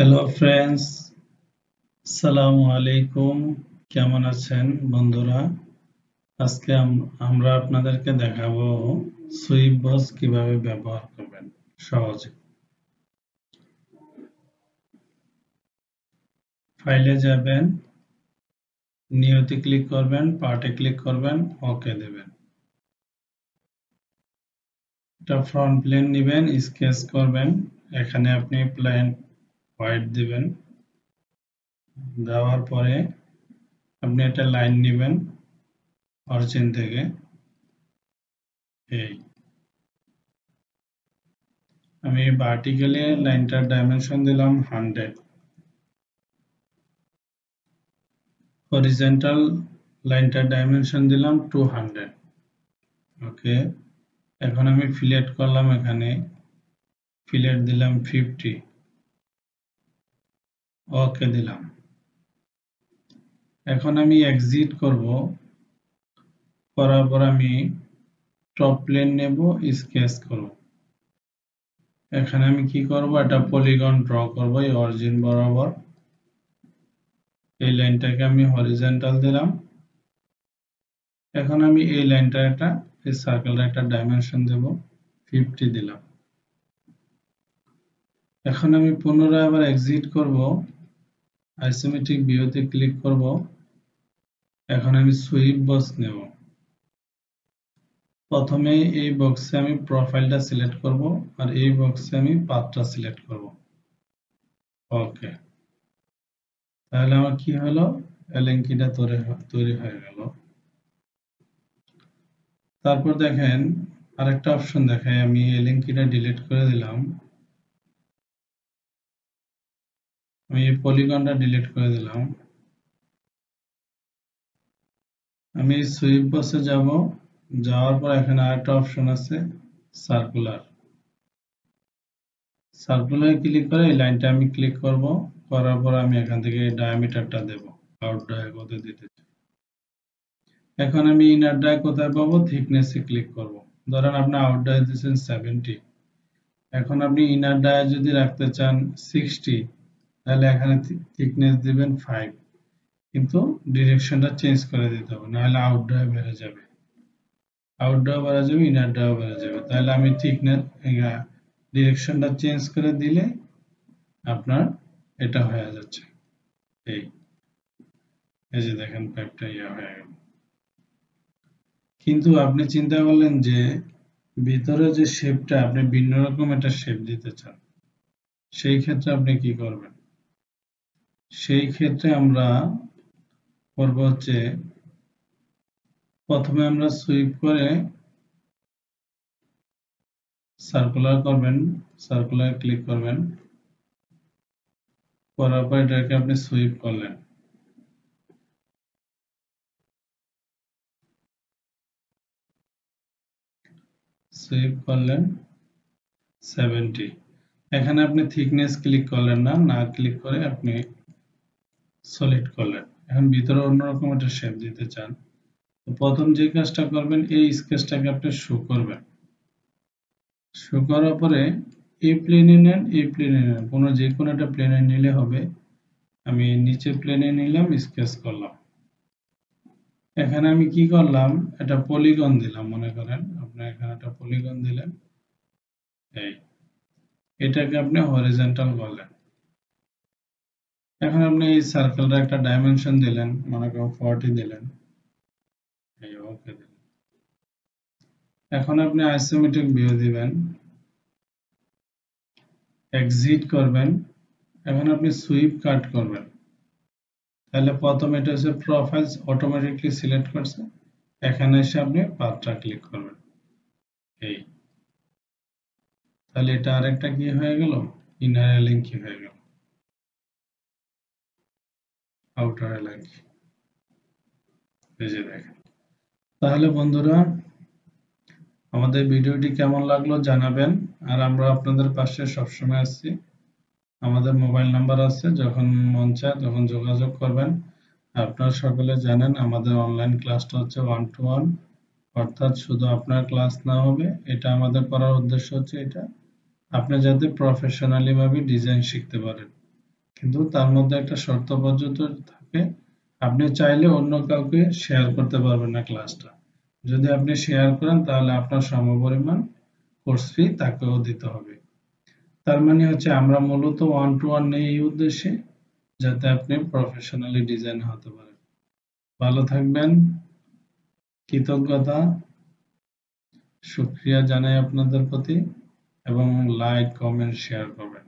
Hello friends, আসসালামু আলাইকুম। কেমন আছেন বন্ধুরা? আজকে আমরা আপনাদেরকে দেখাবো সুইপ বক্স কিভাবে ব্যবহার করবেন সহজে। ফাইলে যাবেন, নিউতে ক্লিক করবেন, পার্টে ক্লিক করবেন, ওকে দেবেন। এটা ফ্রন্ট প্লেন নেবেন, স্কেচ করবেন। এখানে আপনি প্লেন হোয়াইট দিবেন। দেওয়ার পরে আপনি একটা লাইন নেবেন অরিজিন থেকে। এই আমি ভার্টিক্যালি লাইনটার ডাইমেনশন দিলাম 100, হরিজন্টাল লাইনটার ডাইমেনশন দিলাম 200। ওকে, এখন আমি ফিলেট করলাম, এখানে ফিলেট দিলাম 50, ওকে দিলাম। এখন আমি এক্সিট করব, করার পর আমি টপ প্লেন নেব, স্কেচ করব। এখানে আমি কি করব, একটা পলিগন ড্র করব এই অরিজিন বরাবর। এই লাইনটাকে আমি হরিজন্টাল দিলাম। এখন আমি এই লাইনটা এই সার্কেলটা একটা ডাইমেনশন দেব, 50 দিলাম। এখন আমি পুনরায় আবার এক্সিট করব, আইসোমেট্রিক ভিউতে ক্লিক করব। এখন আমি সুইপ বক্স নেব। প্রথমে এই বক্সে আমি প্রোফাইলটা সিলেক্ট করব, আর এই বক্সে আমি পাথটা সিলেক্ট করব। ওকে, তাহলে আমার কি হলো, এলএন কিটা তৈরি হয়ে গেল। তারপর দেখেন আরেকটা অপশন দেখায়, আমি এলএন কিটা ডিলিট করে দিলাম। আমি এই পলিগনটা ডিলিট করে দিলাম। আমি সুইপ বক্সে যাব, যাওয়ার পর এখানে আরেকটা অপশন আছে সার্কুলার। সার্কুলার ক্লিক করে এই লাইনটা আমি ক্লিক করব, করার পর আমি এখান থেকে ডায়ামিটারটা দেব, আউট ডায়া কত দিতে চাই। এখন আমি ইনার ডায়া কোথায় পাবো, থিকনেসে ক্লিক করব। ধরেন আপনি আউট ডায়া দিয়েছেন 70, এখন আপনি ইনার ডায়া যদি রাখতে চান 60, তাহলে এখানে থিকনেস দিবেন 5, কিন্তু ডিরেকশনটা চেঞ্জ করে দিতে হবে, নাহলে আউট ডায়া বেড়ে যাবে। আউট ডায়া বেড়ে যাবে, ইনার ডায়া বেড়ে যাবে। তাহলে আমি থিকনেস ডিরেকশনটা চেঞ্জ করে দিলে আপনার এটা হয়ে যাচ্ছে। এই এই যে দেখেন পাইপটা হয়ে গেল। কিন্তু আপনি চিন্তা করলেন যে ভিতরে যে শেপটা আপনি ভিন্ন রকম একটা শেপ দিতে চান, সেই ক্ষেত্রে আপনি কি করবেন? সেই ক্ষেত্রে আমরা করব হচ্ছে, প্রথমে আমরা সুইপ করে সার্কুলার করবেন, সার্কুলার ক্লিক করবেন, করার পর এটাকে আপনি সুইপ করলেন। সুইপ করলেন 70, এখানে আপনি থিকনেস ক্লিক করলেন না, না ক্লিক করে আপনি সলিড করলেন। এখন ভিতরে অন্যরকম একটা শেপ দিতে চান, তো প্রথম যে কাজটা করবেন, এই স্কেচটাকে আপনি শো করবেন। শো করার পরে এই প্লেনে নেন, এই প্লেনে নেন, যে কোনো একটা প্লেনে নিলে হবে। আমি নিচে প্লেনে নিলাম, স্কেচ করলাম। এখানে আমি কি করলাম, একটা পলিগন দিলাম। মনে করেন আপনি এখানে একটা পলিগন দিলেন, এই এটাকে আপনি হরিজন্টাল করলেন। এখন আপনি এই সার্কেলটা একটা ডাইমেনশন দিলেন, মনে করেন 40 দিলেন, এই ওকে দিলেন। এখন আপনি আইসোমেট্রিক ভিউ দিবেন, এক্সিট করবেন। এখন আপনি সুইপ কাট করবেন। তাহলে প্রথমে এটা হচ্ছে প্রোফাইলস, অটোমেটিকলি সিলেক্ট করছে। এখানে এসে আপনি পাথটা ক্লিক করবেন। এই তাহলে এটা আরেকটা কি হয়ে গেল, ইনার লিঙ্ক কি হয়ে গেল, আউটার লিঙ্ক। এই যে দেখেন। তাহলে বন্ধুরা, আমাদের ভিডিওটি কেমন লাগলো জানাবেন, আর আমরা আপনাদের পাশে সবসময় আছি। আমাদের মোবাইল নাম্বার আছে, যখন মন চায় তখন যোগাযোগ করবেন। আপনারা সকলে জানেন আমাদের অনলাইন ক্লাসটা হচ্ছে 1 to 1, অর্থাৎ শুধু আপনার ক্লাস না হবে, এটা আমাদের করার উদ্দেশ্য হচ্ছে এটা আপনি যাতে প্রফেশনালি ভাবে ডিজাইন শিখতে পারেন। কিন্তু তার মধ্যে একটা শর্ত পর্যন্ত থাকে, আপনি চাইলে অন্য কাউকে শেয়ার করতে পারবেন না ক্লাসটা। যদি আপনি শেয়ার করেন তাহলে আপনার সমপরিমাণ কোর্স ফি তাকেও দিতে হবে। তার মানে হচ্ছে আমরা মূলত ওয়ান টু ওয়ান নেই এই উদ্দেশ্যে যাতে আপনি প্রফেশনালি ডিজাইন হতে পারেন। ভালো থাকবেন, কৃতজ্ঞতা, শুকরিয়া জানাই আপনাদের প্রতি, এবং লাইক, কমেন্ট, শেয়ার করবেন।